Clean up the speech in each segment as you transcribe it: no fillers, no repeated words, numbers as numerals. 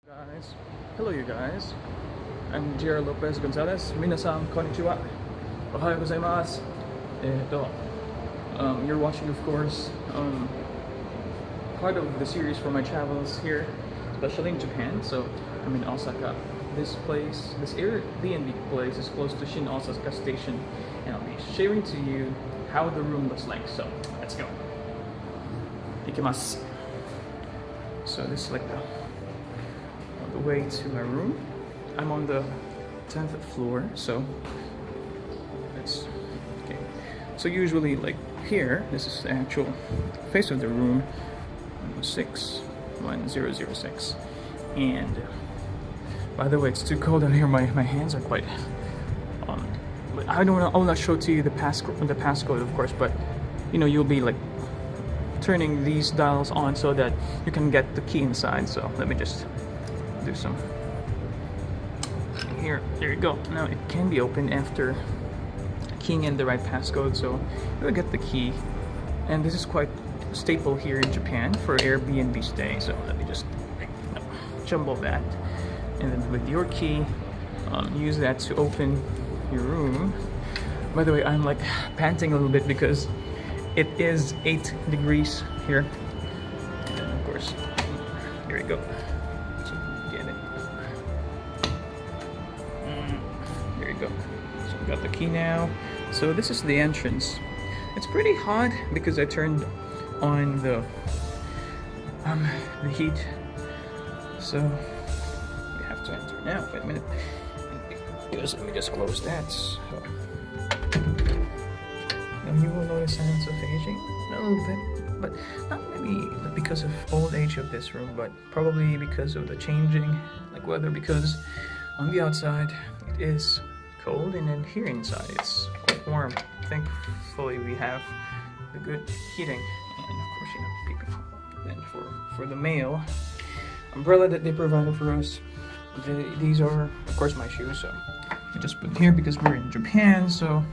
Guys, hello you guys. I'm JR Lopez Gonzalez. Minasan konnichiwa. Ohayou gozaimasu. You're watching, of course, part of the series for my travels here, especially in Japan. So I'm in Osaka. This Airbnb place is close to Shin Osaka Station, and I'll be sharing to you how the room looks like. So let's go. Ikimasu. So this is like the way to my room. I'm on the 10th floor, so that's okay. So usually, like here, this is the actual face of the room, 61006. And by the way, it's too cold out here. My hands are quite. I will not show to you the passcode, of course, but you know, you'll be like turning these dials on so that you can get the key inside. So let me just do some here. There you go. Now it can be opened after keying in the right passcode, so you'll get the key. And this is quite staple here in Japan for Airbnb stay. So let me just jumble that, and then with your key, use that to open your room. By the way, I'm like panting a little bit because it is 8 degrees here, and then of course, here we go. There you go. So we got the key now. So this is the entrance. It's pretty hot because I turned on the heat. So we have to enter now. Wait a minute. Let me just close that. So now you will notice signs of aging a little bit, but not maybe because of old age of this room, but probably because of the changing like weather, because on the outside it is cold, and then here inside it's quite warm. Thankfully we have the good heating, and of course, you know, people. Then for the mail umbrella that they provided for us, these are of course my shoes, so I just put here because we're in Japan, so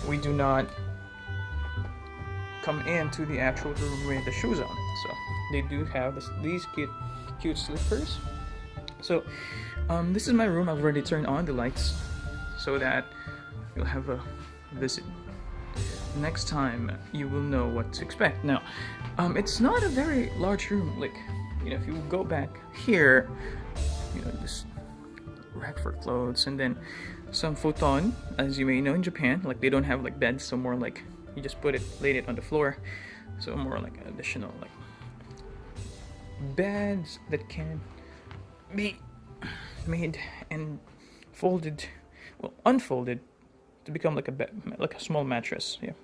we do not come into the actual room with the shoes on. So they do have these cute slippers. So this is my room. I've already turned on the lights so that you'll have a visit. Next time you will know what to expect. Now, it's not a very large room. Like, you know, if you go back here, you know, this rack for clothes, and then some futon, as you may know in Japan, like they don't have like beds, so more like you just lay it on the floor. So more like additional like beds that can be made and folded, well, unfolded to become like a bed, like a small mattress. Yeah.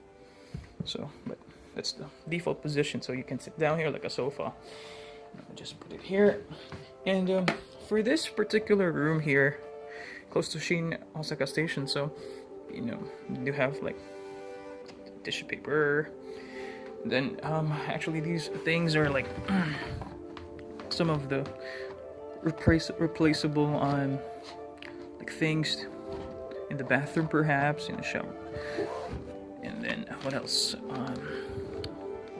So, but that's the default position, so you can sit down here like a sofa. I'll just put it here. And for this particular room here, close to Shin Osaka Station, so you know, you do have like tissue paper. Then actually these things are like some of the replaceable like things in the bathroom, perhaps in the shower. And then what else?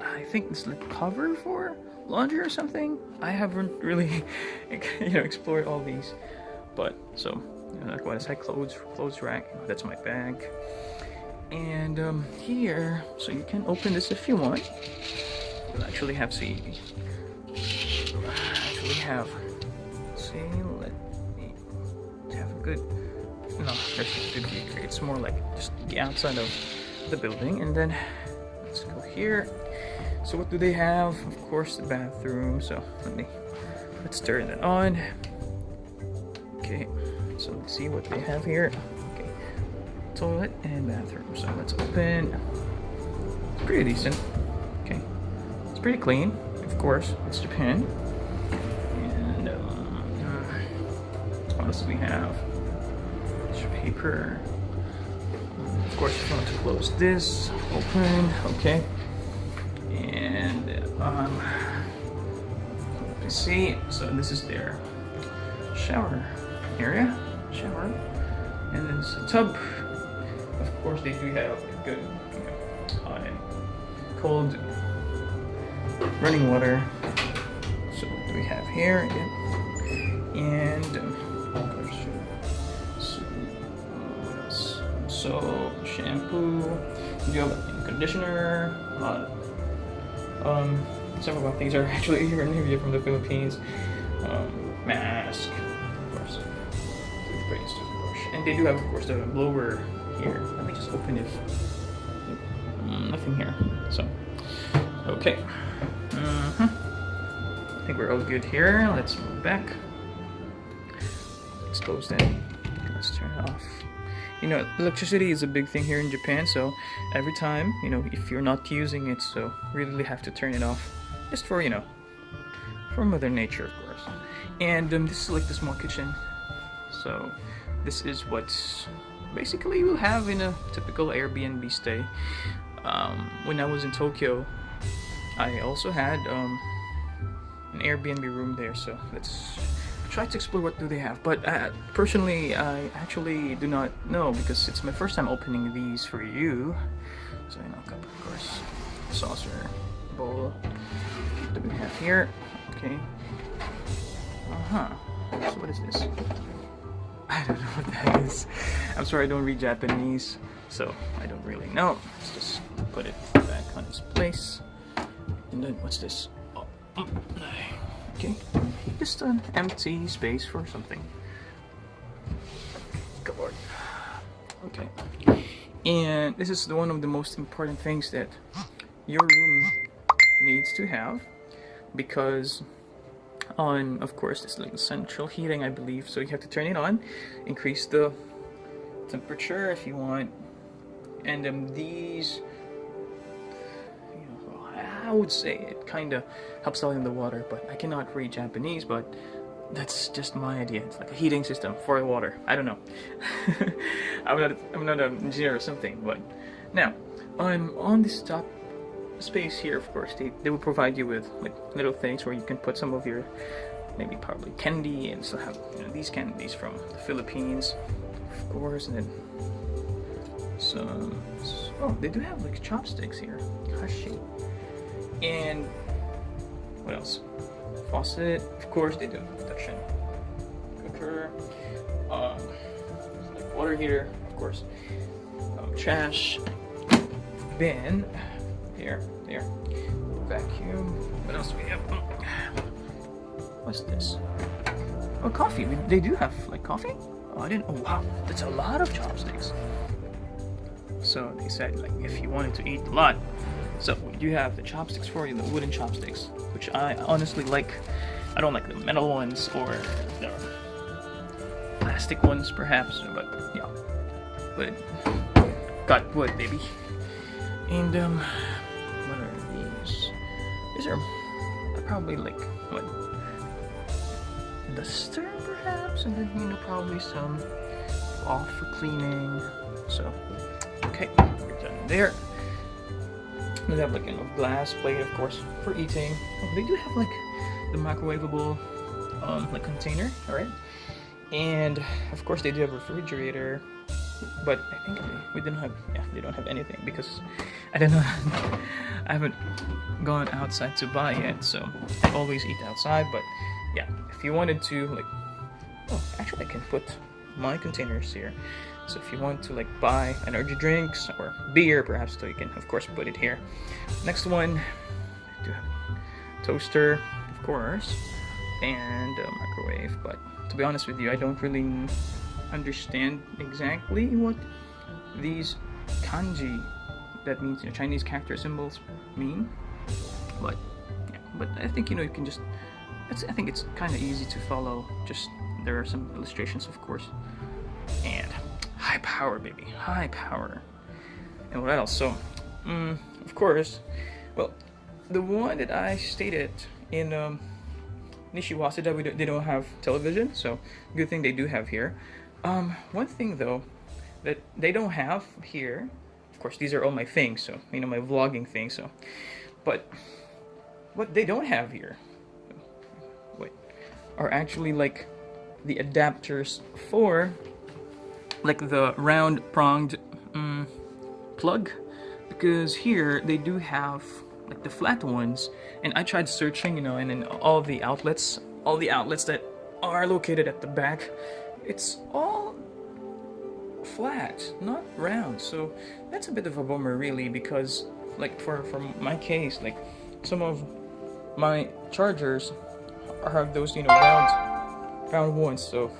I think it's like cover for laundry or something. I haven't really explored all these, but so like what I said, clothes rack. That's my bag. And here, so you can open this if you want. You'll actually have let me have a good. No, there's a good view here. It's more like just the outside of the building. And then let's go here. So what do they have? Of course, the bathroom. So let's turn that on. Okay, so let's see what they have here. Okay, toilet and bathroom. So let's open. It's pretty decent. Okay, it's pretty clean. Of course, it's Japan. And what else do we have? Paper. Of course, if you want to close this, open. Okay. And let's see. So this is their shower area. And then it's a tub. Of course, they do have good, hot and cold running water. So what do we have here? Yep. And so shampoo, you have a conditioner, several of things are actually here in India from the Philippines. Mask, of course, toothpaste, toothbrush, and they do have, of course, the blower here. Let me just open it. Nothing here. So, okay. I think we're all good here. Let's move back. Let's close that. Let's turn it off. You know, electricity is a big thing here in Japan, so every time, you know, if you're not using it, so really have to turn it off. Just for, you know, for Mother Nature, of course. And this is like the small kitchen. So this is what basically you will have in a typical Airbnb stay. When I was in Tokyo, I also had an Airbnb room there, so let's try to explore what do they have. But personally, I actually do not know because it's my first time opening these for you. So, you know, cup, of course, saucer, bowl. What do we have here? Okay. So what is this? I don't know what that is. I'm sorry, I don't read Japanese, so I don't really know. Let's just put it back on its place. And then what's this? Oh, okay, just an empty space for something. Come on. Okay. And this is one of the most important things that your room needs to have, because of course, it's like central heating, I believe, so you have to turn it on, increase the temperature if you want, and these, you know, I would say it kind of helps out in the water, but I cannot read Japanese, but that's just my idea. It's like a heating system for the water. I don't know. I'm not an engineer or something, but now on this top space here, of course, they will provide you with like little things where you can put some of your maybe probably candy, and still have, you know, these candies from the Philippines, of course, and then some. Oh, they do have like chopsticks here, hashi, and what else? Faucet, of course, they do induction cooker, like water heater, of course, trash bin. Here, there, vacuum. What else do we have? What's this? Oh, coffee. They do have like coffee. Oh, I didn't. Oh, wow, that's a lot of chopsticks. So they said like if you wanted to eat a lot, so you have the chopsticks for you, the wooden chopsticks, which I honestly like. I don't like the metal ones or the plastic ones, perhaps, but yeah. But got wood, baby. And what are these? These are probably like what, duster perhaps, and then, you know, probably some cloth for cleaning. So okay, we're done there. They have like, you know, glass plate, of course, for eating. Oh, they do have like the microwavable like container, all right. And of course they do have a refrigerator, but I think we didn't have, yeah, they don't have anything because I don't know. I haven't gone outside to buy yet, so I always eat outside. But yeah, if you wanted to, like, oh, actually I can put my containers here. So if you want to like buy energy drinks or beer, perhaps, so you can of course put it here. Next one, I do have toaster, of course, and a microwave. But to be honest with you, I don't really understand exactly what these kanji, that means, you know, Chinese character symbols, mean. But yeah, but I think, you know, you can just, I think it's kind of easy to follow. Just there are some illustrations, of course, and high power, baby, high power. And what else? So, of course, well, the one that I stated in Nishiwaseda, they don't have television, so good thing they do have here. One thing though that they don't have here, of course, these are all my things, so, you know, my vlogging things. So, but what they don't have here, wait, are actually like the adapters for like the round pronged plug, because here they do have like the flat ones, and I tried searching, you know, and in all the outlets that are located at the back. It's all flat, not round, so that's a bit of a bummer really, because like for my case, like some of my chargers have those, you know, round ones, so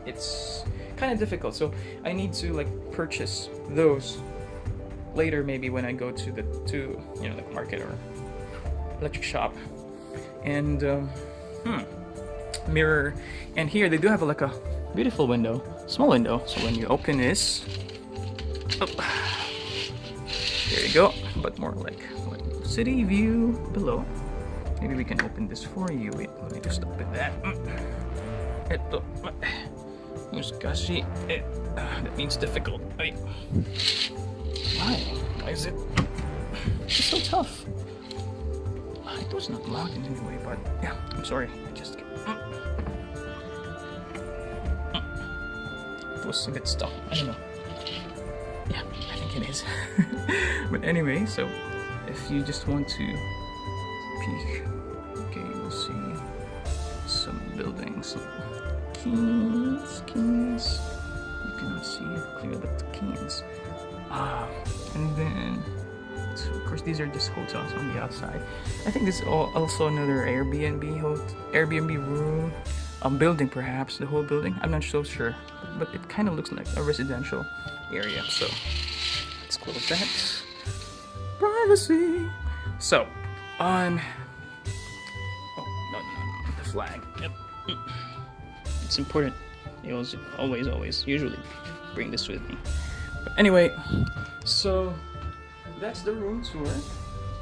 it's kind of difficult. So I need to like purchase those later, maybe when I go to the you know, like market or electric shop. And mirror, and here they do have like a beautiful window, small window, so when you open this, oh, there you go, but more like city view below. Maybe we can open this for you. Wait, let me just open that. Osaka-shi. That means difficult. Wait. Why is it? It's so tough. It was not logged in anyway, but yeah, I'm sorry. I just it was a bit stuck. I don't know. Yeah, I think it is. But anyway, so if you just want to peek, okay, you will see some buildings. Keys. You cannot see it clearly, but the keys. And then, so of course, these are just hotels on the outside. I think this is also another Airbnb room, building perhaps, the whole building. I'm not so sure, but it kind of looks like a residential area. So let's close that. Privacy. So, oh no, the flag. Yep. It's important. You always, usually bring this with me. But anyway, so that's the room tour,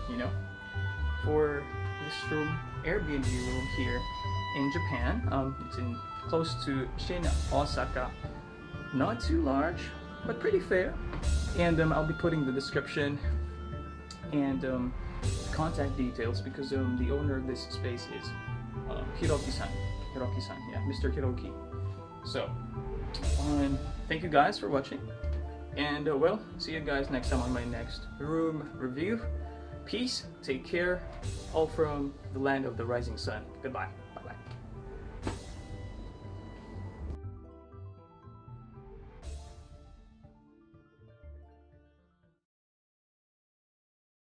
you know, for this room, Airbnb room here in Japan. It's close to Shin, Osaka. Not too large, but pretty fair. And I'll be putting the description and contact details, because the owner of this space is Hiroki-san, yeah, Mr. Hiroki. So, thank you guys for watching, and well, see you guys next time on my next room review. Peace, take care, all from the land of the rising sun. Goodbye. Bye.